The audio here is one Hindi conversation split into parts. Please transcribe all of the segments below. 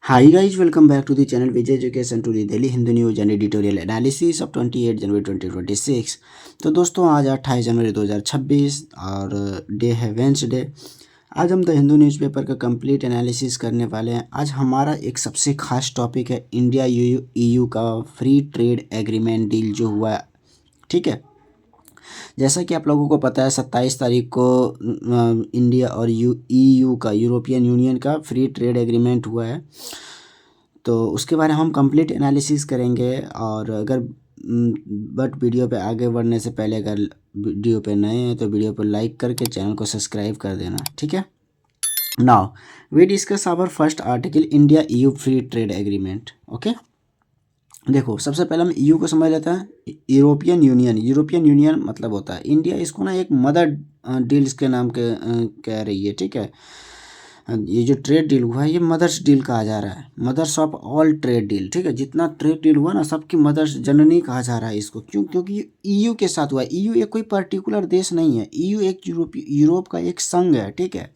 Hi guys, welcome back to the channel Vijay Education to the Daily Hindu News and Editorial Analysis of 28 जनवरी 2026। तो दोस्तों आज 28 जनवरी 2026 और डे है वेंसडे। आज हम द हिंदू न्यूज़पेपर का कंप्लीट एनालिसिस करने वाले हैं। आज हमारा एक सबसे खास टॉपिक है इंडिया ईयू का फ्री ट्रेड एग्रीमेंट डील जो हुआ है। ठीक है, जैसा कि आप लोगों को पता है 27 तारीख को इंडिया और ईयू का यूरोपियन यूनियन का फ्री ट्रेड एग्रीमेंट हुआ है। तो उसके बारे में हम कंप्लीट एनालिसिस करेंगे। और अगर बट वीडियो पे आगे बढ़ने से पहले अगर वीडियो पे नए हैं तो वीडियो पर लाइक करके चैनल को सब्सक्राइब कर देना। ठीक है, now we discuss our first article India EU free trade agreement. Okay, देखो सबसे पहले हम ईयू को समझ लेते हैं। यूरोपियन यूनियन, यूरोपियन यूनियन मतलब होता है इंडिया, इसको ना एक मदर डील्स के नाम के कह रही है। ठीक है, ये जो ट्रेड डील हुआ है ये मदर्स डील कहा जा रहा है, mothers of all trade deal. ठीक है, जितना ट्रेड डील हुआ ना सबकी मदर्स जननी कहा जा रहा है इसको। क्यों? क्योंकि ये ईयू के साथ हुआ है। ईयू एक कोई पर्टिकुलर देश नहीं है, ईयू एक यूरोप का एक संघ है। ठीक है,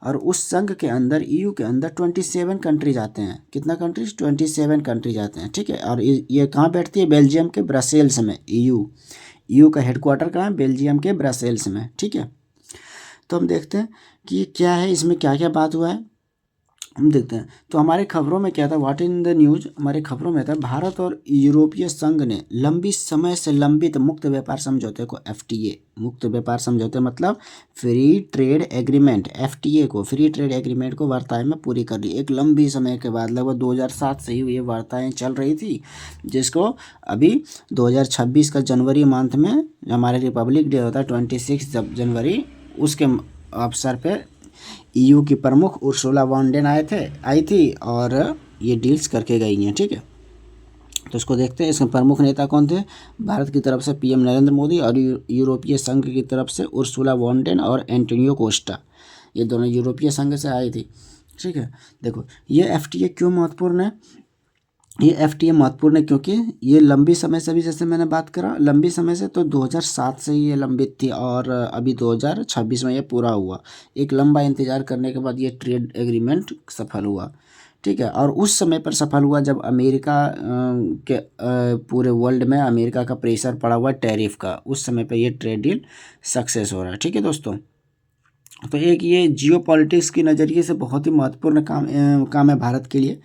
और उस संघ के अंदर ईयू के अंदर 27 कंट्रीज आते हैं। कितना कंट्रीज? 27 कंट्रीज आते हैं। ठीक है, और ये कहाँ बैठती है? बेल्जियम के ब्रसेल्स में। ईयू का हेडक्वार्टर कहाँ है? बेल्जियम के ब्रसेल्स में। ठीक है, तो हम देखते हैं कि ये क्या है, इसमें क्या क्या बात हुआ है हम देखते हैं। तो हमारे खबरों में क्या था, व्हाट इन द न्यूज, हमारे खबरों में था भारत और यूरोपीय संघ ने लंबी समय से लंबित मुक्त व्यापार समझौते को एफटीए, मुक्त व्यापार समझौते मतलब फ्री ट्रेड एग्रीमेंट, एफटीए को, फ्री ट्रेड एग्रीमेंट को वार्ताएं में पूरी कर ली। एक लंबी समय के बाद लगभग 2007 से ही ये वार्ताएं चल रही थी, जिसको अभी 2026 का जनवरी मंथ में हमारे रिपब्लिक डे होता है 26 जनवरी, उसके अवसर पर ईयू की प्रमुख उर्सुला वॉन डेन आई थी और ये डील्स करके गई हैं। ठीक है, तो इसको देखते हैं। इसके प्रमुख नेता कौन थे? भारत की तरफ से पीएम नरेंद्र मोदी और यूरोपीय संघ की तरफ से उर्सुला वॉन डेन और एंटोनियो कोस्टा, ये दोनों यूरोपीय संघ से आई थी। ठीक है, देखो ये एफटीए क्यों महत्वपूर्ण है? ये एफटीए महत्वपूर्ण है क्योंकि ये लंबी समय से, भी जैसे मैंने बात करा लंबी समय से, तो 2007 से ही ये लंबित थी और अभी 2026 में ये पूरा हुआ। एक लंबा इंतजार करने के बाद ये ट्रेड एग्रीमेंट सफल हुआ। ठीक है, और उस समय पर सफल हुआ जब अमेरिका के पूरे वर्ल्ड में अमेरिका का प्रेशर पड़ा हुआ टैरिफ का, उस समय पर ये ट्रेड डील सक्सेस हो रहा है। ठीक है दोस्तों, तो एक ये जियो पॉलिटिक्स के नज़रिए से बहुत ही महत्वपूर्ण काम है भारत के लिए।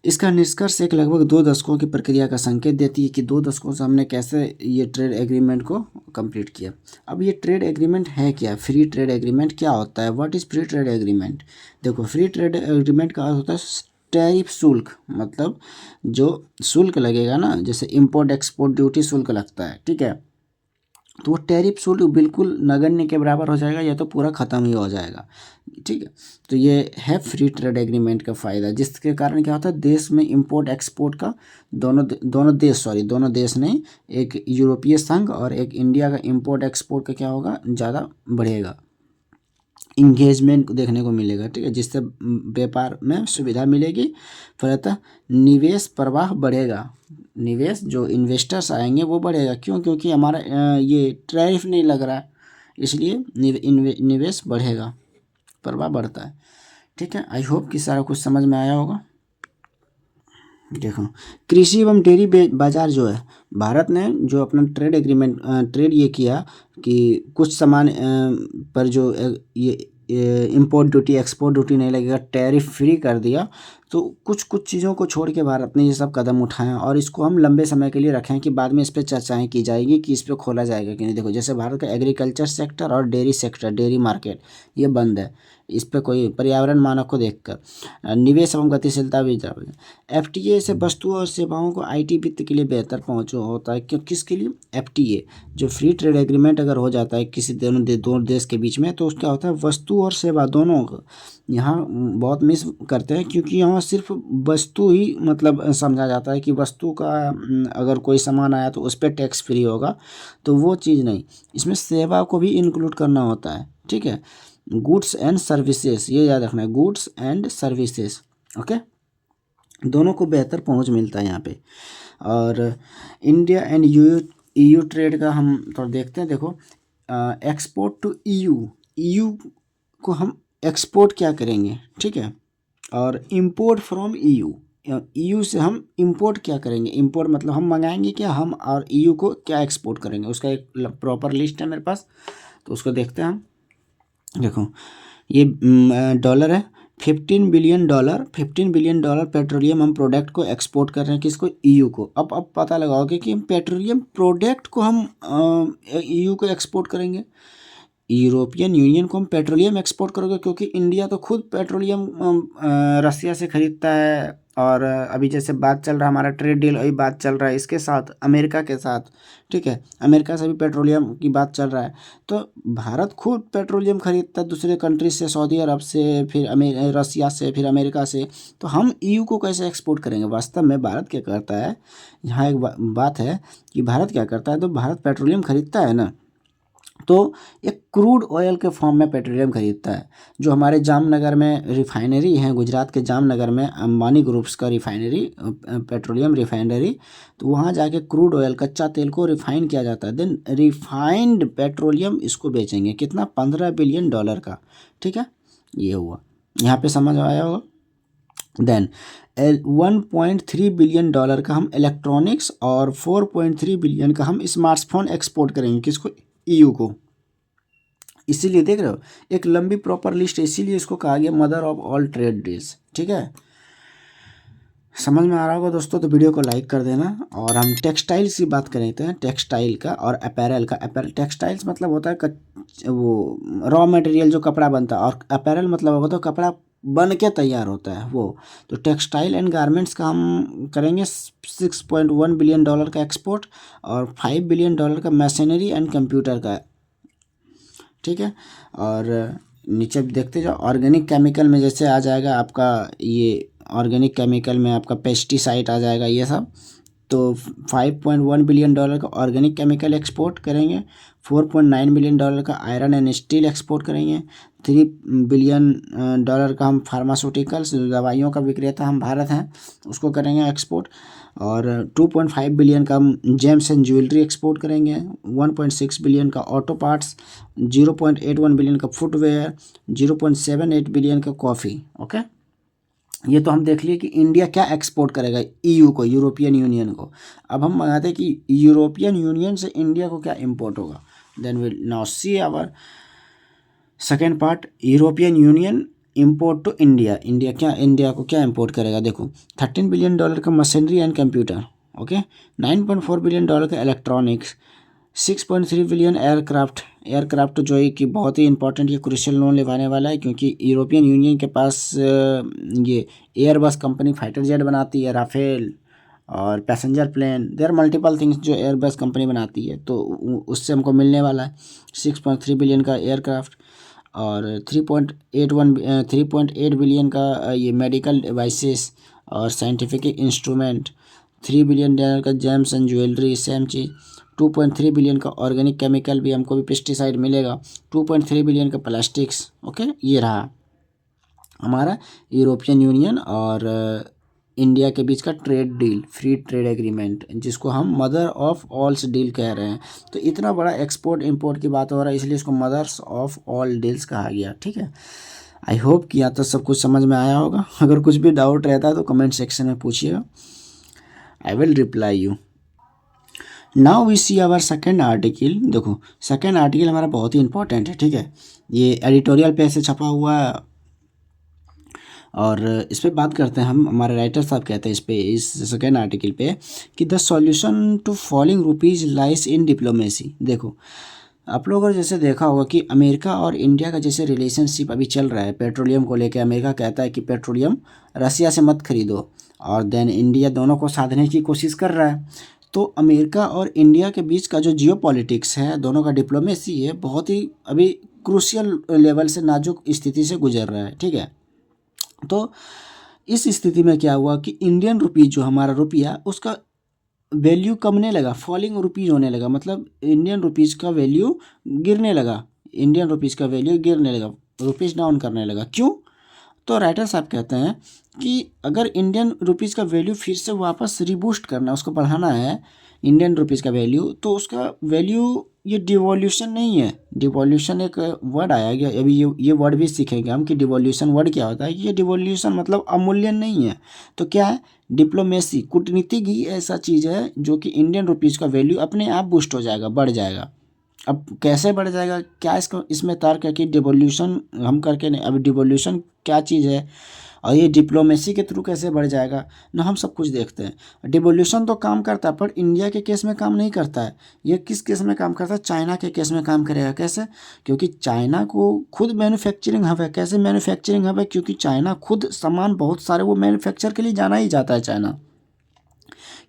इसका निष्कर्ष एक लगभग 2 दशकों की प्रक्रिया का संकेत देती है कि 2 दशकों से हमने कैसे ये ट्रेड एग्रीमेंट को कंप्लीट किया। अब ये ट्रेड एग्रीमेंट है क्या? फ्री ट्रेड एग्रीमेंट क्या होता है? What is free trade agreement? देखो फ्री ट्रेड एग्रीमेंट का अर्थ होता है टैरिफ शुल्क, मतलब जो शुल्क लगेगा ना, जैसे इम्पोर्ट एक्सपोर्ट ड्यूटी शुल्क लगता है। ठीक है, तो वो टैरिफ शुल्क बिल्कुल नगण्य के बराबर हो जाएगा या तो पूरा ख़त्म ही हो जाएगा। ठीक है, तो ये है फ्री ट्रेड एग्रीमेंट का फ़ायदा, जिसके कारण क्या होता है देश में इंपोर्ट एक्सपोर्ट का दोनों देश नहीं, एक यूरोपीय संघ और एक इंडिया का इंपोर्ट एक्सपोर्ट का क्या होगा, ज़्यादा बढ़ेगा, इंगेजमेंट देखने को मिलेगा। ठीक है, जिससे व्यापार में सुविधा मिलेगी, फलतः निवेश प्रवाह बढ़ेगा, निवेश जो इन्वेस्टर्स आएंगे वो बढ़ेगा। क्यों? क्योंकि हमारा ये टैरिफ नहीं लग रहा है, इसलिए निवेश बढ़ेगा, प्रवाह बढ़ता है। ठीक है, आई होप कि सारा कुछ समझ में आया होगा। देखो कृषि एवं डेयरी बाजार जो है, भारत ने जो अपना ट्रेड एग्रीमेंट ट्रेड ये किया कि कुछ सामान पर जो ये इंपोर्ट ड्यूटी एक्सपोर्ट ड्यूटी नहीं लगेगा, टैरिफ फ्री कर दिया। तो कुछ कुछ चीज़ों को छोड़ के भारत ने ये सब कदम उठाए और इसको हम लंबे समय के लिए रखें कि बाद में इस पर चर्चाएँ की जाएगी कि इस पर खोला जाएगा कि नहीं। देखो जैसे भारत का एग्रीकल्चर सेक्टर और डेयरी सेक्टर, डेयरी मार्केट ये बंद है, इस पर कोई पर्यावरण मानक को देखकर निवेश एवं गतिशीलता भी। एफटीए से वस्तुओं और सेवाओं को आईटी वित्त के लिए बेहतर पहुंच होता है। क्यों? किसके लिए? एफटीए जो फ्री ट्रेड एग्रीमेंट अगर हो जाता है किसी दो देश के बीच में, तो उसका होता है वस्तु और सेवा दोनों को। यहाँ बहुत मिस करते हैं क्योंकि यहाँ सिर्फ वस्तु ही मतलब समझा जाता है कि वस्तु का अगर कोई सामान आया तो उस पर टैक्स फ्री होगा, तो वो चीज़ नहीं, इसमें सेवा को भी इंक्लूड करना होता है। ठीक है, गुड्स एंड सर्विसेज, ये याद रखना है, गुड्स एंड सर्विसेज। ओके, दोनों को बेहतर पहुंच मिलता है यहाँ पे। और इंडिया एंड ईयू ट्रेड का हम थोड़ा देखते हैं। देखो एक्सपोर्ट टू ईयू, ईयू को हम एक्सपोर्ट क्या करेंगे? ठीक है, और इम्पोर्ट फ्रॉम ईयू, ईयू से हम इंपोर्ट क्या करेंगे, इंपोर्ट मतलब हम मंगाएंगे क्या, हम और ईयू को क्या एक्सपोर्ट करेंगे, उसका एक प्रॉपर लिस्ट है मेरे पास, तो उसको देखते हैं हम। देखो ये डॉलर है, 15 billion dollar, 15 billion dollar petroleum हम प्रोडक्ट को एक्सपोर्ट कर रहे हैं, किसको, ईयू को। अब पता लगाओगे कि हम पेट्रोलियम प्रोडक्ट को हम ईयू को एक्सपोर्ट करेंगे, यूरोपियन यूनियन को हम पेट्रोलियम एक्सपोर्ट करोगे, क्योंकि इंडिया तो खुद पेट्रोलियम रसिया से ख़रीदता है। और अभी जैसे बात चल रहा है हमारा ट्रेड डील, अभी बात चल रहा है इसके साथ, अमेरिका के साथ, ठीक है, अमेरिका से भी पेट्रोलियम की बात चल रहा है। तो भारत खुद पेट्रोलियम ख़रीदता है दूसरे कंट्री से, सऊदी अरब से, फिर रसिया से, फिर अमेरिका से। तो हम ईयू को कैसे एक्सपोर्ट करेंगे। वास्तव में भारत क्या करता है, यहाँ एक बात है कि भारत क्या करता है, तो भारत पेट्रोलियम ख़रीदता है ना, तो एक क्रूड ऑयल के फॉर्म में पेट्रोलियम खरीदता है। जो हमारे जामनगर में रिफाइनरी है, गुजरात के जामनगर में अंबानी ग्रुप्स का रिफाइनरी, पेट्रोलियम रिफाइनरी, तो वहाँ जाके क्रूड ऑयल, कच्चा तेल को रिफाइन किया जाता है, देन रिफाइंड पेट्रोलियम इसको बेचेंगे, कितना, 15 बिलियन डॉलर का, ठीक है। ये हुआ, यहाँ पे समझ आया होगा। देन 1.3 बिलियन डॉलर का हम इलेक्ट्रॉनिक्स और 4.3 बिलियन का हम स्मार्टफोन एक्सपोर्ट करेंगे, किसको, ईयू को। इसीलिए देख रहे हो, एक लंबी प्रॉपर लिस्ट है, इसीलिए इसको कहा गया mother of all trade deals, ठीक है। समझ में आ रहा होगा दोस्तों, तो वीडियो को लाइक कर देना। और हम टेक्सटाइल्स की बात करते हैं, टेक्सटाइल का और अपैरल का। अपैरल, टेक्सटाइल्स मतलब होता है वो रॉ मटेरियल जो कपड़ा बनता है, और अपैरल मतलब होता है कपड़ा बन के तैयार होता है वो। तो टेक्सटाइल एंड गारमेंट्स का हम करेंगे 6.1 बिलियन डॉलर का एक्सपोर्ट, और 5 बिलियन डॉलर का मशीनरी एंड कंप्यूटर का, ठीक है। और नीचे देखते जाओ, ऑर्गेनिक केमिकल में जैसे आ जाएगा आपका, ये ऑर्गेनिक केमिकल में आपका पेस्टिसाइड आ जाएगा, ये सब। तो 5.1 बिलियन डॉलर का ऑर्गेनिक केमिकल एक्सपोर्ट करेंगे, 4.9 बिलियन डॉलर का आयरन एंड स्टील एक्सपोर्ट करेंगे, 3 बिलियन डॉलर का हम फार्मास्यूटिकल्स, दवाइयों का विक्रेता हम भारत हैं, उसको करेंगे एक्सपोर्ट। और 2.5 बिलियन का हम जेम्स एंड ज्वेलरी एक्सपोर्ट करेंगे, 1.6 बिलियन का ऑटो पार्ट्स, 0.81 बिलियन का फुटवेयर, 0.78 बिलियन का कॉफ़ी, ओके। ये तो हम देख लिए कि इंडिया क्या एक्सपोर्ट करेगा ईयू को, यूरोपियन यूनियन को। अब हम मंगाते हैं कि यूरोपियन यूनियन से इंडिया को क्या इंपोर्ट होगा। Then will now see our second part, European Union import to India. India को क्या इंपोर्ट करेगा, देखो 13 बिलियन डॉलर का machinery and computer, okay, 9.4 billion dollar का इलेक्ट्रॉनिक्स, 6.3 बिलियन एयरक्राफ्ट जो है कि बहुत ही इंपॉर्टेंट, ये क्रूशियल लोन लेवाने वाला है, क्योंकि यूरोपियन यूनियन के पास ये एयरबस कंपनी फाइटर जेट बनाती है, राफेल और passenger plane, there multiple things जो एयरबस कंपनी बनाती है, तो उससे हमको मिलने वाला है 6.3 बिलियन का एयरक्राफ्ट। और 3.8 बिलियन का ये मेडिकल डिवाइसेस और साइंटिफिक इंस्ट्रूमेंट, 3 बिलियन डॉलर का James and jewellery, same cheese. 2.3 billion का ऑर्गेनिक केमिकल भी हमको भी पेस्टिसाइड मिलेगा, 2.3 बिलियन का प्लास्टिक्स, ओके। ये रहा हमारा यूरोपियन यूनियन और इंडिया के बीच का trade deal, free trade agreement, जिसको हम मदर ऑफ ऑल्स डील कह रहे हैं। तो इतना बड़ा एक्सपोर्ट इंपोर्ट की बात हो रहा है, इसलिए इसको मदर्स ऑफ ऑल डील्स कहा गया, ठीक है। आई होप कि यहाँ तक सब कुछ समझ में आया होगा। अगर कुछ भी डाउट रहता है तो कमेंट सेक्शन में पूछिएगा, I will reply you. Now we see our second article. देखो सेकेंड आर्टिकल हमारा बहुत ही इंपॉर्टेंट है, ठीक है। ये एडिटोरियल पे से छपा हुआ है, और इस पर बात करते हैं हम। हमारे राइटर साहब कहते हैं इस पे, इस सेकेंड आर्टिकल पे, कि the solution to falling rupees lies in diplomacy. देखो आप लोगों ने जैसे देखा होगा कि अमेरिका और इंडिया का जैसे रिलेशनशिप अभी चल रहा है पेट्रोलियम को लेकर। अमेरिका कहता है कि पेट्रोलियम रसिया से मत खरीदो, और देन इंडिया दोनों को साधने की कोशिश कर रहा है। तो अमेरिका और इंडिया के बीच का जो जियो पॉलिटिक्स है, दोनों का डिप्लोमेसी है, बहुत ही अभी क्रूशियल लेवल से, नाजुक स्थिति से गुजर रहा है, ठीक है। तो इस स्थिति में क्या हुआ कि इंडियन रुपीज़ जो हमारा रुपया, उसका वैल्यू कमने लगा, फॉलिंग रुपीज़ होने लगा, मतलब इंडियन रुपीज़ का वैल्यू गिरने लगा, रुपीज़ डाउन करने लगा। क्यों? तो राइटर साहब कहते हैं कि अगर इंडियन रुपीज़ का वैल्यू फिर से वापस रिबूस्ट करना है, उसको बढ़ाना है इंडियन रुपीज़ का वैल्यू, तो उसका वैल्यू ये डिवॉल्यूशन नहीं है। डिवॉल्यूशन एक वर्ड आया गया, अभी ये वर्ड भी सीखेंगे हम कि डिवॉल्यूशन वर्ड क्या होता है। ये डिवॉल्यूशन मतलब अवमूल्यन नहीं है, तो क्या है, डिप्लोमेसी, कूटनीतिक ही ऐसा चीज़ है जो कि इंडियन रुपीज़ का वैल्यू अपने आप बूस्ट हो जाएगा, बढ़ जाएगा। अब कैसे बढ़ जाएगा, क्या इसको इसमें तर्क है कि डिवोल्यूशन हम करके नहीं, अभी डिवोल्यूशन क्या चीज़ है और ये डिप्लोमेसी के थ्रू कैसे बढ़ जाएगा ना, हम सब कुछ देखते हैं। डिवोल्यूशन तो काम करता है पर इंडिया के केस में काम नहीं करता है। ये किस केस में काम करता है, चाइना के केस में काम करेगा। कैसे, क्योंकि चाइना को खुद मैन्युफैक्चरिंग हब है। कैसे मैन्युफैक्चरिंग हब है, क्योंकि चाइना खुद सामान बहुत सारे वो मैन्युफैक्चर के लिए जाना ही जाता है चाइना,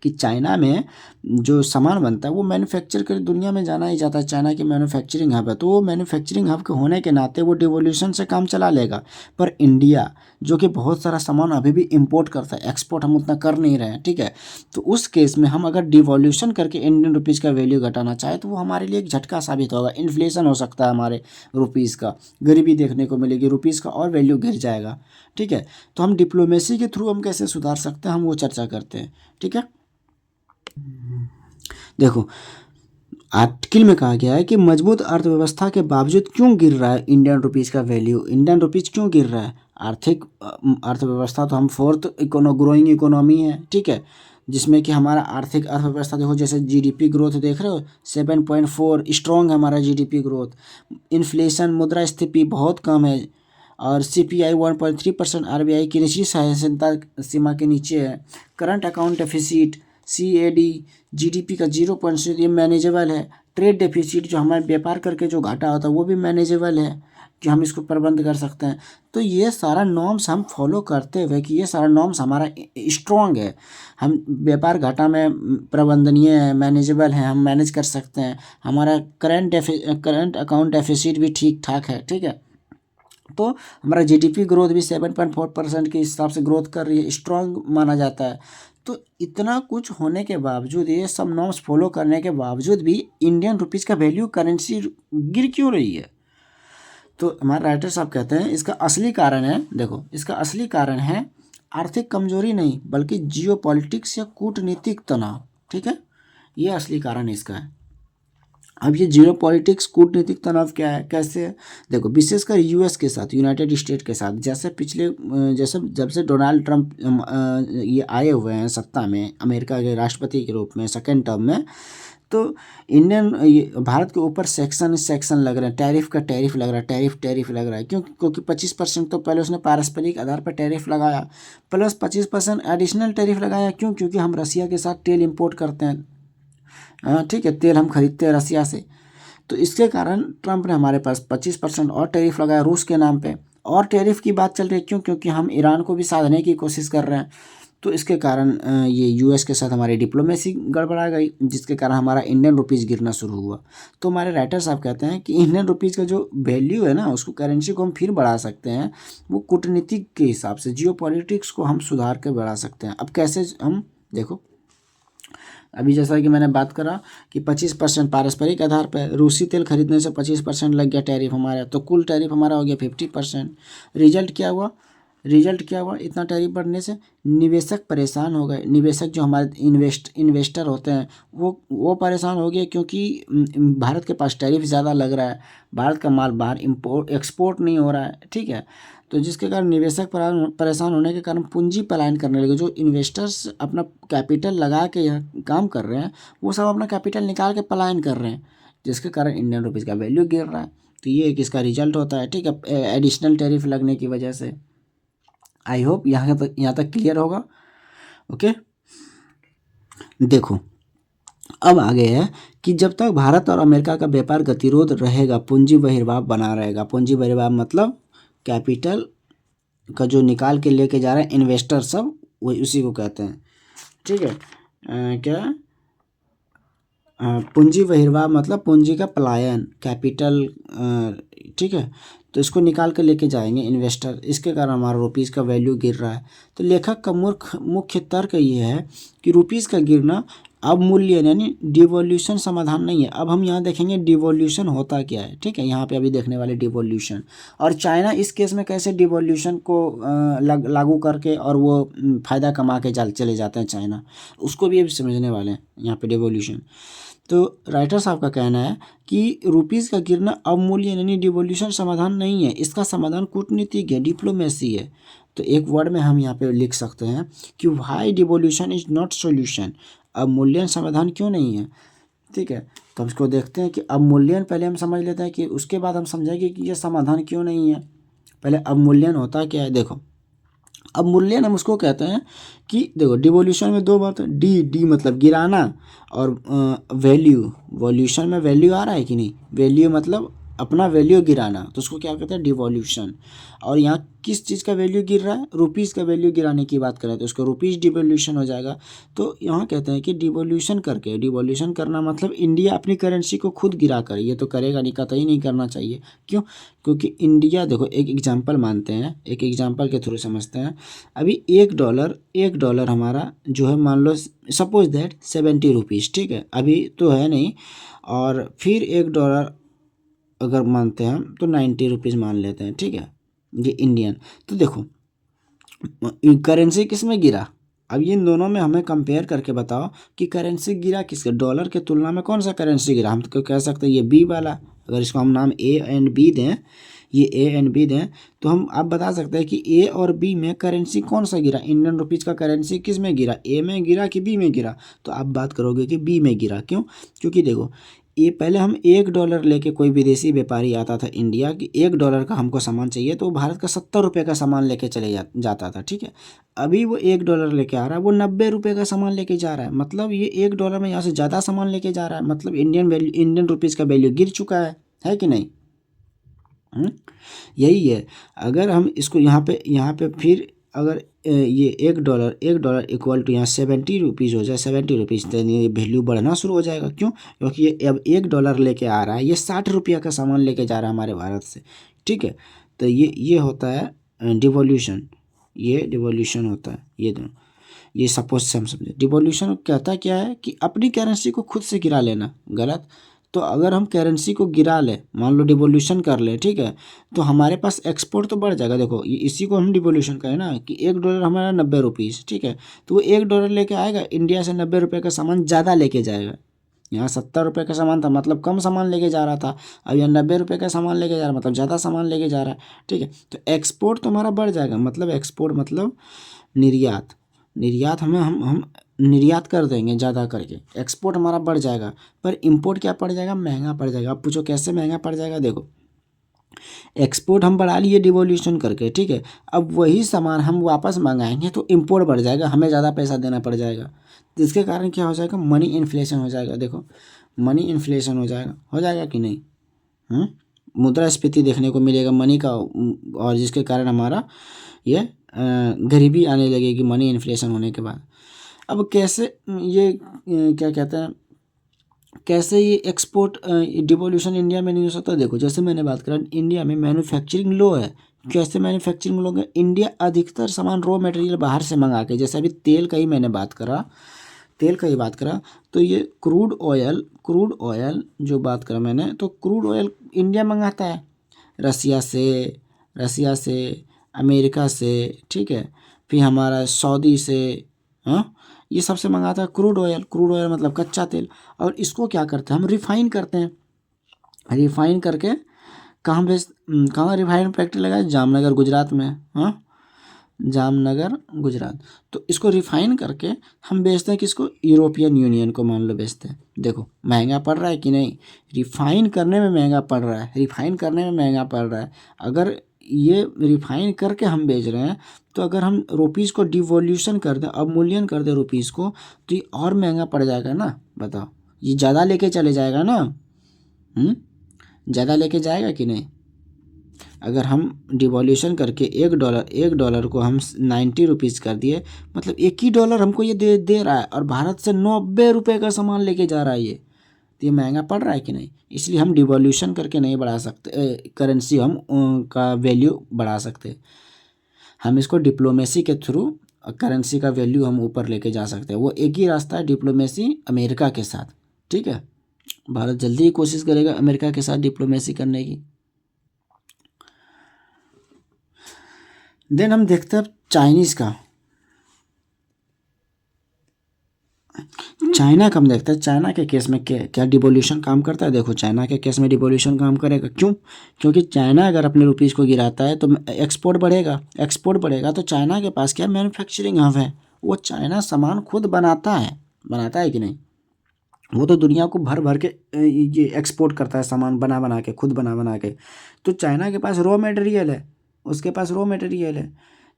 कि चाइना में जो सामान बनता है वो मैन्युफैक्चर कर दुनिया में जाना ही जाता है। चाइना की मैन्युफैक्चरिंग हब है, तो वो मैन्युफैक्चरिंग हब के होने के नाते वो डिवोल्यूशन से काम चला लेगा। पर इंडिया जो कि बहुत सारा सामान अभी भी इंपोर्ट करता है, एक्सपोर्ट हम उतना कर नहीं रहे हैं, ठीक है, तो उस केस में हम अगर डिवोल्यूशन करके इंडियन रुपीज़ का वैल्यू घटाना चाहे तो वो हमारे लिए एक झटका साबित होगा। इन्फ्लेशन हो सकता है हमारे रुपीज़ का, गरीबी देखने को मिलेगी, रुपीज़ का और वैल्यू गिर जाएगा, ठीक है। तो हम डिप्लोमेसी के थ्रू हम कैसे सुधार सकते हैं, हम वो चर्चा करते हैं, ठीक है। देखो, आर्टिकल में कहा गया है कि मजबूत अर्थव्यवस्था के बावजूद क्यों गिर रहा है इंडियन रुपीज़ का वैल्यू, इंडियन रुपीज़ क्यों गिर रहा है। आर्थिक अर्थव्यवस्था तो हम फोर्थ ग्रोइंग इकोनॉमी है, ठीक है, जिसमें कि हमारा आर्थिक अर्थव्यवस्था देखो, जैसे जीडीपी ग्रोथ देख रहे हो 7.4 स्ट्रॉन्ग है हमारा जीडीपी ग्रोथ। इन्फ्लेशन मुद्रास्फीति बहुत कम है, और सीपीआई 1.3% आरबीआई की निचली सहायता सीमा के नीचे है। Current account deficit CAD GDP का 0.6 ये मैनेजेबल है। ट्रेड डेफिसिट जो हमारे व्यापार करके जो घाटा होता है वो भी मैनेजेबल है, कि हम इसको प्रबंध कर सकते हैं। तो ये सारा नॉर्म्स हम फॉलो करते हुए कि ये सारा नॉर्म्स हमारा स्ट्रॉन्ग है, हम व्यापार घाटा में प्रबंधनीय है, मैनेजेबल है, हम मैनेज कर सकते हैं। हमारा करंट अकाउंट डेफिसिट भी ठीक ठाक है, ठीक है। तो हमारा जीडीपी ग्रोथ भी 7.4% के हिसाब से ग्रोथ कर रही है, स्ट्रॉन्ग माना जाता है। तो इतना कुछ होने के बावजूद, ये सब नॉर्म्स फॉलो करने के बावजूद भी इंडियन रुपीज़ का वैल्यू करेंसी गिर क्यों रही है। तो हमारे राइटर साहब कहते हैं इसका असली कारण है, देखो इसका असली कारण है आर्थिक कमजोरी नहीं बल्कि जियोपॉलिटिक्स या कूटनीतिक तनाव, ठीक है, ये असली कारण इसका है। अब ये जीरो पॉलिटिक्स कूटनीतिक तनाव क्या है, कैसे है, देखो विशेषकर यूएस के साथ, यूनाइटेड स्टेट के साथ, जैसे जैसे जब से डोनाल्ड ट्रंप ये आए हुए हैं सत्ता में अमेरिका के राष्ट्रपति के रूप में सेकेंड टर्म में, तो भारत के ऊपर सेक्शन लग रहे हैं, टैरिफ लग रहा है, टैरिफ लग रहा है। क्योंकि 25% तो पहले उसने पारस्परिक आधार पर टैरिफ लगाया, प्लस 25% एडिशनल टैरिफ लगाया। क्योंकि हम रसिया के साथ तेल इंपोर्ट करते हैं, हाँ ठीक है, तेल हम खरीदते हैं रसिया से, तो इसके कारण ट्रंप ने हमारे पास 25% और टैरिफ लगाया रूस के नाम पे। और टैरिफ की बात चल रही है क्योंकि हम ईरान को भी साधने की कोशिश कर रहे हैं, तो इसके कारण ये यूएस के साथ हमारी डिप्लोमेसी गड़बड़ा गई, जिसके कारण हमारा इंडियन रुपीज़ गिरना शुरू हुआ। तो हमारे राइटर साहब कहते हैं कि इंडियन रुपीज़ का जो वैल्यू है ना, उसको करेंसी को हम फिर बढ़ा सकते हैं, वो कूटनीतिक के हिसाब से, जियो पॉलिटिक्स को हम सुधार कर बढ़ा सकते हैं। अब कैसे, हम देखो अभी जैसा कि मैंने बात करा कि 25% पारस्परिक आधार पर रूसी तेल खरीदने से 25% लग गया टैरिफ हमारा, तो कुल टैरिफ हमारा हो गया 50%। रिजल्ट क्या हुआ, इतना टैरिफ बढ़ने से निवेशक परेशान हो गए। निवेशक जो हमारे इन्वेस्टर होते हैं वो परेशान हो गए, क्योंकि भारत के पास टैरिफ ज़्यादा लग रहा है, भारत का माल बाहर एक्सपोर्ट नहीं हो रहा है, ठीक है। तो जिसके कारण निवेशक परेशान होने के कारण पूंजी पलायन करने लगे। जो इन्वेस्टर्स अपना कैपिटल लगा के यहाँ काम कर रहे हैं, वो सब अपना कैपिटल निकाल के पलायन कर रहे हैं, जिसके कारण इंडियन रुपीज़ का वैल्यू गिर रहा है। तो ये एक इसका रिजल्ट होता है, ठीक है, एडिशनल टैरिफ लगने की वजह से। आई होप यहाँ तक क्लियर होगा, ओके। देखो अब आगे है कि जब तक भारत और अमेरिका का व्यापार गतिरोध रहेगा, पूंजी बहिर्वाह बना रहेगा। पूंजी बहिर्वाह मतलब कैपिटल का जो निकाल के लेके जा रहे हैं इन्वेस्टर सब, वही उसी को कहते हैं, ठीक है। क्या पूंजी बहिर्वाह मतलब पूंजी का पलायन, कैपिटल, ठीक है, तो इसको निकाल के लेके जाएंगे इन्वेस्टर, इसके कारण हमारा रुपीज़ का वैल्यू गिर रहा है। तो लेखक का मुख्य तर्क ये है कि रुपीज़ का गिरना अवमूल्यन यानी डिवोल्यूशन समाधान नहीं है। अब हम यहाँ देखेंगे डिवोल्यूशन होता क्या है, ठीक है, यहाँ पे अभी देखने वाले डिवोल्यूशन, और चाइना इस केस में कैसे डिवोल्यूशन को लागू करके और वो फ़ायदा कमा के चले जाते हैं चाइना, उसको भी अभी समझने वाले हैं यहाँ पे डिवोल्यूशन। तो राइटर साहब का कहना है कि रुपीज़ का गिरना अवमूल्यन यानी डिवोल्यूशन समाधान नहीं है, इसका समाधान कूटनीतिक है, डिप्लोमेसी है। तो एक वर्ड में हम यहाँ पे लिख सकते हैं कि why devaluation is not solution, अवमूल्यन समाधान क्यों नहीं है, ठीक है। तो हम इसको देखते हैं कि अवमूल्यन पहले हम समझ लेते हैं कि उसके बाद हम समझेंगे कि ये समाधान क्यों नहीं है। पहले अवमूल्यन होता क्या है, देखो अवमूल्यन हम उसको कहते हैं कि देखो डिवोल्यूशन में दो बात है, डी मतलब गिराना, और वैल्यू, वॉल्यूशन में वैल्यू आ रहा है कि नहीं, वैल्यू मतलब अपना वैल्यू गिराना, तो उसको क्या कहते हैं डिवोल्यूशन। और यहाँ किस चीज़ का वैल्यू गिर रहा है, रुपीज़ का वैल्यू गिराने की बात करें तो उसको रुपीज़ डिवोल्यूशन हो जाएगा। तो यहाँ कहते हैं कि डिवोल्यूशन करके, डिवोल्यूशन करना मतलब इंडिया अपनी करेंसी को खुद गिरा कर, ये तो करेगा नहीं, कतई नहीं करना चाहिए। क्यों, क्योंकि इंडिया देखो एक एग्जांपल मानते हैं, एक एग्जांपल के थ्रू समझते हैं। अभी एक डॉलर हमारा जो है मान लो सपोज दैट 70 रुपीज़, ठीक है, अभी तो है नहीं, और फिर $1 अगर मानते हैं हम तो 90 रुपीज़ मान लेते हैं, ठीक है, ये इंडियन। तो देखो करेंसी किस में गिरा, अब इन दोनों में हमें कंपेयर करके बताओ कि करेंसी गिरा किसके, डॉलर के तुलना में कौन सा करेंसी गिरा। हम तो कह सकते हैं ये बी वाला, अगर इसको हम नाम ए एंड बी दें, ये ए एंड बी दें, तो हम आप बता सकते हैं कि ए और बी में करेंसी कौन सा गिरा, इंडियन रुपीज़ का करेंसी किस में गिरा, ए में गिरा कि बी में गिरा। तो आप बात करोगे कि बी में गिरा, क्यों, क्योंकि देखो ये पहले हम $1 लेके, कोई विदेशी व्यापारी आता था इंडिया कि $1 का हमको सामान चाहिए, तो वो भारत का 70 रुपये का सामान लेके चले जाता था, ठीक है। अभी वो $1 लेके आ रहा है, वो 90 रुपये का सामान लेके जा रहा है, मतलब ये $1 में यहाँ से ज़्यादा सामान लेके जा रहा है, मतलब इंडियन रुपीज़ का वैल्यू गिर चुका है कि नहीं। यही है। अगर हम इसको यहाँ पे फिर अगर ये $1 इक्वल टू यहाँ 70 रुपीज़ हो जाए, 70 रुपीज़, तो ये वैल्यू बढ़ना शुरू हो जाएगा। क्यों, क्योंकि ये अब $1 लेके आ रहा है, ये 60 रुपया का सामान लेके जा रहा है हमारे भारत से, ठीक है। तो ये होता है डिवोल्यूशन, ये डिवोल्यूशन होता है। ये दोनों, ये सपोज से हम समझे डिवोल्यूशन कहता क्या है कि अपनी करेंसी को खुद से गिरा लेना, गलत। तो अगर हम करेंसी को गिरा लें, मान लो डिवोल्यूशन कर लें, ठीक है, तो हमारे पास एक्सपोर्ट तो बढ़ जाएगा। देखो इसी को हम डिवोल्यूशन कहें ना, कि $1 हमारा 90 रुपीज़, ठीक है, तो वो $1 लेके आएगा, इंडिया से 90 रुपये का सामान ज़्यादा लेके जाएगा। यहाँ 70 रुपये का सामान था, मतलब कम सामान लेके जा रहा था, अब यहाँ 90 रुपये का सामान लेके जा रहा है, मतलब ज़्यादा सामान लेके जा रहा है, ठीक है। तो एक्सपोर्ट तो हमारा बढ़ जाएगा, मतलब एक्सपोर्ट मतलब निर्यात, निर्यात हम निर्यात कर देंगे ज़्यादा करके, एक्सपोर्ट हमारा बढ़ जाएगा। पर इंपोर्ट क्या पड़ जाएगा, महंगा पड़ जाएगा। आप पूछो कैसे महंगा पड़ जाएगा, देखो एक्सपोर्ट हम बढ़ा लिए डिवोल्यूशन करके, ठीक है, अब वही सामान हम वापस मंगाएंगे तो इंपोर्ट बढ़ जाएगा, हमें ज़्यादा पैसा देना पड़ जाएगा। तो इसके कारण क्या हो जाएगा, मनी इन्फ्लेशन हो जाएगा। देखो मनी इन्फ्लेशन हो जाएगा कि नहीं, मुद्रास्फीति देखने को मिलेगा मनी का, और जिसके कारण हमारा ये गरीबी आने लगेगी मनी इन्फ्लेशन होने के बाद। अब कैसे ये क्या कहते हैं, कैसे ये एक्सपोर्ट डिवोल्यूशन इंडिया में नहीं हो सकता। देखो जैसे मैंने बात करा, इंडिया में मैन्युफैक्चरिंग लो है। कैसे मैन्युफैक्चरिंग लो है, इंडिया अधिकतर सामान रॉ मटेरियल बाहर से मंगा के, जैसे अभी तेल का ही मैंने बात करा, तेल का ही बात करा, तो ये क्रूड ऑयल जो बात करा मैंने, तो क्रूड ऑयल इंडिया मंगाता है रसिया से, अमेरिका से, ठीक है, फिर हमारा सऊदी से, हाँ, ये सबसे मंगाता है क्रूड ऑयल मतलब कच्चा तेल। और इसको क्या करते हैं, हम रिफाइन करते हैं, रिफाइन करके कहाँ रिफाइन फैक्ट्री लगाए, जामनगर गुजरात में, हाँ, जामनगर गुजरात। तो इसको रिफाइन करके हम बेचते हैं किसको, यूरोपियन यूनियन को मान लो बेचते हैं। देखो महंगा पड़ रहा है कि नहीं, रिफाइन करने में महंगा पड़ रहा है, रिफाइन करने में महंगा पड़ रहा है। अगर ये रिफाइन करके हम बेच रहे हैं, तो अगर हम रुपीज़ को डिवोल्यूशन कर दें, अवमूल्यन कर दें रुपीज़ को, तो ये और महंगा पड़ जाएगा ना। बताओ, ये ज़्यादा लेके चले जाएगा ना, ज़्यादा लेके जाएगा कि नहीं। अगर हम डिवोल्यूशन करके एक डॉलर को हम 90 रुपीज़ कर दिए, मतलब $1 हमको ये दे रहा है, और भारत से 90 रुपये का सामान लेके जा रहा है ये, तो ये महंगा पड़ रहा है कि नहीं। इसलिए हम डिवोल्यूशन करके नहीं बढ़ा सकते करेंसी, हम का वैल्यू बढ़ा सकते, हम इसको डिप्लोमेसी के थ्रू करेंसी का वैल्यू हम ऊपर लेके जा सकते हैं। वो एक ही रास्ता है डिप्लोमेसी अमेरिका के साथ, ठीक है। भारत जल्दी ही कोशिश करेगा अमेरिका के साथ डिप्लोमेसी करने की। देन हम देखते हैं चाइनीज़ का, चाइना का हम देखते हैं। चाइना के केस में क्या डिवोल्यूशन काम करता है। देखो चाइना के केस में डिवोल्यूशन काम करेगा, क्यों? क्योंकि चाइना अगर अपने रुपीज़ को गिराता है तो एक्सपोर्ट बढ़ेगा, एक्सपोर्ट बढ़ेगा तो चाइना के पास क्या मैन्युफैक्चरिंग हब है, वो चाइना सामान खुद बनाता है कि नहीं। वो तो दुनिया को भर भर के ये एक्सपोर्ट करता है सामान बना बना के, खुद बना बना के। तो चाइना के पास रॉ मटेरियल है, उसके पास रॉ मटेरियल है।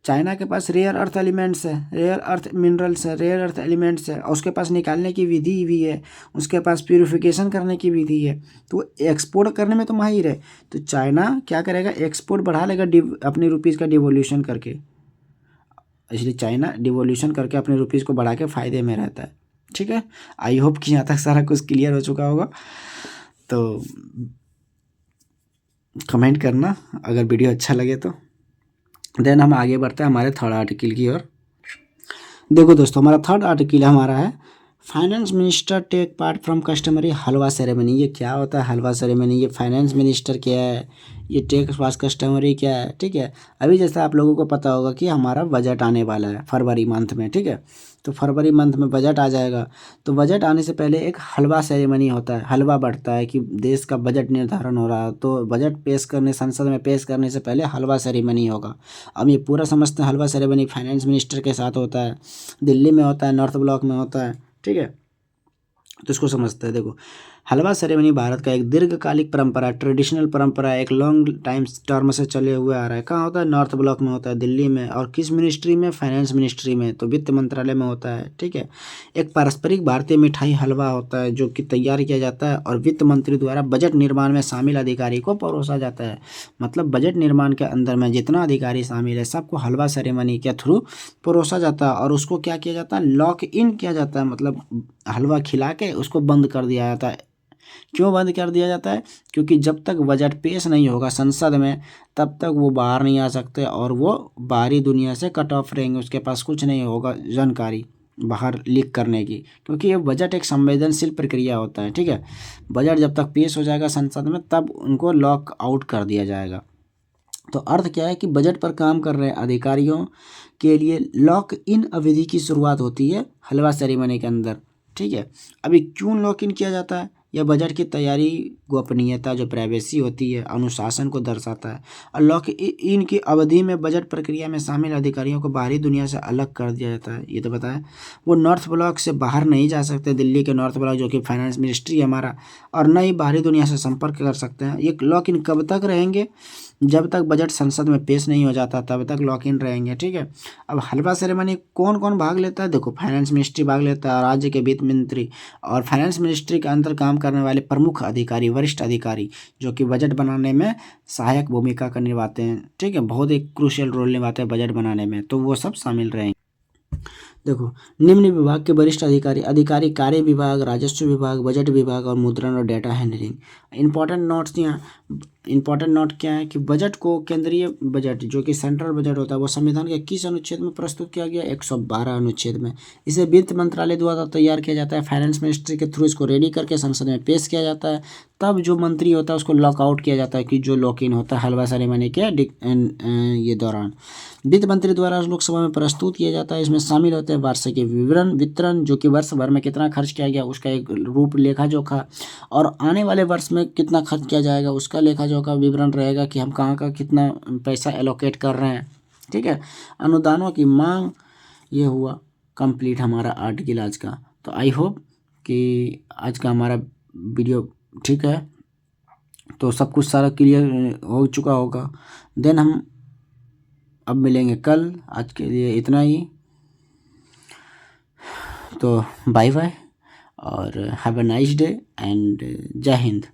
चाइना के पास रेयर अर्थ एलिमेंट्स है, रेयर अर्थ मिनरल्स है, रेयर अर्थ एलिमेंट्स है, और उसके पास निकालने की विधि भी है, उसके पास प्यूरिफिकेशन करने की विधि है। तो एक्सपोर्ट करने में तो माहिर है। तो चाइना क्या करेगा, एक्सपोर्ट बढ़ा लेगा अपने रुपीज़ का डिवोल्यूशन करके। इसलिए चाइना डिवोल्यूशन करके अपने रुपीज़ को बढ़ा के फ़ायदे में रहता है, ठीक है। आई होप कि यहाँ तक सारा कुछ क्लियर हो चुका होगा। तो कमेंट करना अगर वीडियो अच्छा लगे तो। देन हम आगे बढ़ते हैं हमारे थर्ड आर्टिकल की ओर। देखो दोस्तों, हमारा थर्ड आर्टिकल हमारा है finance minister take part from customary halwa ceremony. ये क्या होता है हलवा सेरेमनी? ये फाइनेंस मिनिस्टर क्या है, ये टेक पास कस्टमरी क्या है, ठीक है। अभी जैसा आप लोगों को पता होगा कि हमारा बजट आने वाला है फरवरी मंथ में, ठीक है। तो फरवरी मंथ में बजट आ जाएगा। तो बजट आने से पहले एक हलवा सेरेमनी होता है, हलवा बढ़ता है कि देश का बजट निर्धारण हो रहा है। तो बजट पेश करने, संसद में पेश करने से पहले हलवा सेरेमनी होगा। अब ये पूरा समझते हैं, हलवा सेरेमनी फाइनेंस मिनिस्टर के साथ होता है, दिल्ली में होता है, नॉर्थ ब्लॉक में होता है, ठीक है। तो इसको समझते हैं। देखो हलवा सेरेमनी भारत का एक दीर्घकालिक परंपरा, ट्रेडिशनल परंपरा है, एक लॉन्ग टाइम टर्म से चले हुए आ रहा है। कहाँ होता है? नॉर्थ ब्लॉक में होता है, दिल्ली में। और किस मिनिस्ट्री में? फाइनेंस मिनिस्ट्री में, तो वित्त मंत्रालय में होता है, ठीक है। एक पारंपरिक भारतीय मिठाई हलवा होता है जो कि तैयार किया जाता है और वित्त मंत्री द्वारा बजट निर्माण में शामिल अधिकारी को परोसा जाता है। मतलब बजट निर्माण के अंदर में जितना अधिकारी शामिल है सबको हलवा सेरेमनी के थ्रू परोसा जाता है और उसको क्या किया जाता है? लॉक इन किया जाता है। मतलब हलवा खिला के उसको बंद कर दिया जाता है। क्यों बंद कर दिया जाता है? क्योंकि जब तक बजट पेश नहीं होगा संसद में तब तक वो बाहर नहीं आ सकते और वो बाहरी दुनिया से कट ऑफ रहेंगे, उसके पास कुछ नहीं होगा जानकारी बाहर लीक करने की। क्योंकि ये बजट एक संवेदनशील प्रक्रिया होता है, ठीक है। बजट जब तक पेश हो जाएगा संसद में तब उनको लॉक आउट कर दिया जाएगा। तो अर्थ क्या है कि बजट पर काम कर रहे अधिकारियों के लिए लॉक इन अवधि की शुरुआत होती है हलवा सेरेमनी के अंदर, ठीक है। अभी क्यों लॉक इन किया जाता है? यह बजट की तैयारी, गोपनीयता, जो प्राइवेसी होती है, अनुशासन को दर्शाता है। और लॉक इन की अवधि में बजट प्रक्रिया में शामिल अधिकारियों को बाहरी दुनिया से अलग कर दिया जाता है। ये तो बताया, वो नॉर्थ ब्लॉक से बाहर नहीं जा सकते, दिल्ली के नॉर्थ ब्लॉक जो कि फाइनेंस मिनिस्ट्री है हमारा, और न ही बाहरी दुनिया से संपर्क कर सकते हैं। ये लॉक इन कब तक रहेंगे? जब तक बजट संसद में पेश नहीं हो जाता तब तक लॉक इन रहेंगे, ठीक है। अब हलवा सेरेमनी कौन कौन भाग लेता है? देखो फाइनेंस मिनिस्ट्री भाग लेता है, राज्य के वित्त मंत्री, और फाइनेंस मिनिस्ट्री के अंदर काम करने वाले प्रमुख अधिकारी, वरिष्ठ अधिकारी जो कि बजट बनाने में सहायक भूमिका का निभाते हैं, ठीक है। बहुत एक क्रूशियल रोल निभाते हैं बजट बनाने में, तो वो सब शामिल रहेंगे। देखो निम्न विभाग के वरिष्ठ अधिकारी कार्य विभाग, राजस्व विभाग, बजट विभाग और मुद्रण और डेटा हैंडलिंग। इंपॉर्टेंट नोट्स यहाँ, इंपॉर्टेंट नोट क्या है कि बजट को, केंद्रीय बजट जो कि सेंट्रल बजट होता है, वो संविधान के किस अनुच्छेद में प्रस्तुत किया गया? 112 अनुच्छेद में। इसे वित्त मंत्रालय द्वारा तैयार किया जाता है, फाइनेंस मिनिस्ट्री के थ्रू इसको रेडी करके संसद में पेश किया जाता है। तब जो मंत्री होता है उसको लॉकआउट किया जाता है, कि जो लॉक इन होता है हलवा सेरेमनी के ये दौरान वित्त मंत्री द्वारा लोकसभा में प्रस्तुत किया जाता है। इसमें शामिल होते हैं वार्षिक वितरण जो कि वर्ष भर में कितना खर्च किया गया उसका एक रूप लेखा जोखा, और आने वाले वर्ष में कितना खर्च किया जाएगा उसका लेखा जोखा विवरण रहेगा कि हम कहाँ का कितना पैसा एलोकेट कर रहे हैं, ठीक है। अनुदानों की मांग, ये हुआ कंप्लीट हमारा आर्टिकल आज का। तो आई होप कि आज का हमारा वीडियो ठीक है, तो सब कुछ सारा क्लियर हो चुका होगा। देन हम अब मिलेंगे कल, आज के लिए इतना ही। तो बाय बाय और have a nice day and जय हिंद।